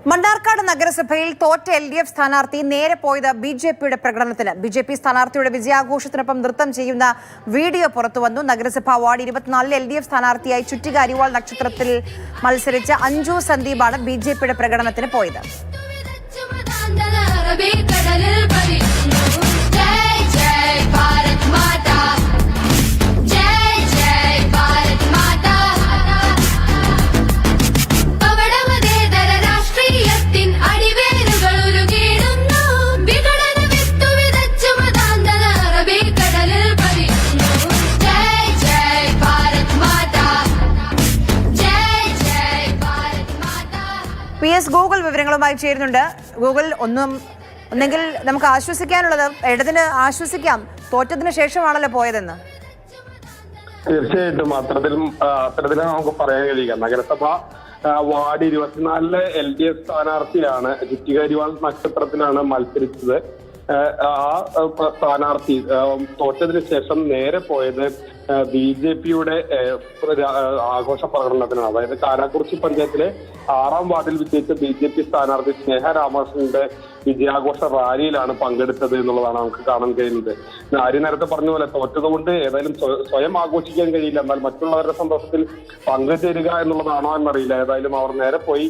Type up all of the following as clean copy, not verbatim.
മണ്ണാർക്കാട് നഗരസഭയിൽ തോറ്റ LDF സ്ഥാനാർത്ഥി നേരെ പോയത് BJPയുടെ പ്രകടനത്തിന്. BJP സ്ഥാനാർത്ഥിയുടെ വിജയാഘോഷത്തിനൊപ്പം നൃത്തം ചെയ്യുന്ന വീഡിയോ പുറത്തുവന്നു. നഗരസഭാ വാർഡ് 24 LDF സ്ഥാനാർത്ഥിയായി ചുറ്റിക അരിവാൾ നക്ഷത്രത്തിൽ മത്സരിച്ച അഞ്ജു സന്ദീപാണ് BJPയുടെ പ്രകടനത്തിന് പോയത്. PS ഗൂഗിൾ വിവരങ്ങളുമായി ചേരുന്നുണ്ട്. ഗൂഗിൾ, ഒന്നെങ്കിൽ നമുക്ക് ആശ്വസിക്കാനുള്ളത്, ഇടതിന് ആശ്വസിക്കാം, തോറ്റതിന് ശേഷമാണല്ലോ പോയതെന്ന്. തീർച്ചയായിട്ടും അത്തരത്തിൽ നമുക്ക് പറയാൻ കഴിയുക. നഗരസഭ വാർഡ് 24 LDF സ്ഥാനാർത്ഥിയാണ് ചുറ്റിക അരിവാൾ നക്ഷത്രത്തിലാണ് മത്സരിച്ചത്. ആ സ്ഥാനാർത്ഥി തോറ്റതിന് ശേഷം നേരെ പോയത് BJPയുടെ ആഘോഷ പ്രകടനത്തിനാണ്. അതായത് കാരാക്കുറിച്ചി പഞ്ചായത്തിലെ 6ാം വാർഡിൽ വിജയിച്ച BJP സ്ഥാനാർത്ഥി സ്നേഹ രാമകൃഷ്ണന്റെ വിജയാഘോഷ റാലിയിലാണ് പങ്കെടുത്തത് എന്നുള്ളതാണ് നമുക്ക് കാണാൻ കഴിയുന്നത്. ആര്യ നേരത്തെ പറഞ്ഞ പോലെ തോറ്റതുകൊണ്ട് ഏതായാലും സ്വയം ആഘോഷിക്കാൻ കഴിയില്ല, എന്നാൽ മറ്റുള്ളവരുടെ സന്തോഷത്തിൽ പങ്കുചേരുക എന്നുള്ളതാണോ എന്നറിയില്ല. ഏതായാലും അവർ നേരെ പോയി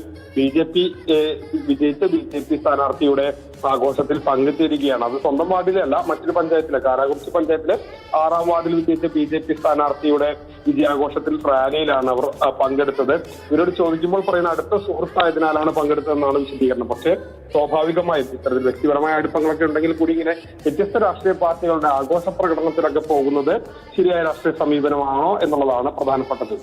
വിജയിച്ച BJP സ്ഥാനാർത്ഥിയുടെ ആഘോഷത്തിൽ പങ്കുചേരുകയാണ്. അത് സ്വന്തം വാർഡിലല്ല, മറ്റൊരു പഞ്ചായത്തിലെ കാരാക്കുറിച്ചി പഞ്ചായത്തിലെ 6ാം വാർഡിൽ വിജയിച്ച BJP സ്ഥാനാർത്ഥിയുടെ വിജയാഘോഷത്തിൽ റാലിയിലാണ് അവർ പങ്കെടുത്തത്. ഇവരോട് ചോദിക്കുമ്പോൾ പറയുന്ന അടുത്ത സുഹൃത്തായതിനാലാണ് പങ്കെടുത്തതെന്നാണ് വിശദീകരണം. പക്ഷേ സ്വാഭാവികമായും ഇത്തരത്തിൽ വ്യക്തിപരമായ അടുപ്പങ്ങളൊക്കെ ഉണ്ടെങ്കിൽ കൂടി ഇങ്ങനെ വ്യത്യസ്ത രാഷ്ട്രീയ പാർട്ടികളുടെ ആഘോഷ പ്രകടനത്തിലൊക്കെ പോകുന്നത് ശരിയായ രാഷ്ട്രീയ സമീപനമാണോ എന്നുള്ളതാണ് പ്രധാനപ്പെട്ടത്.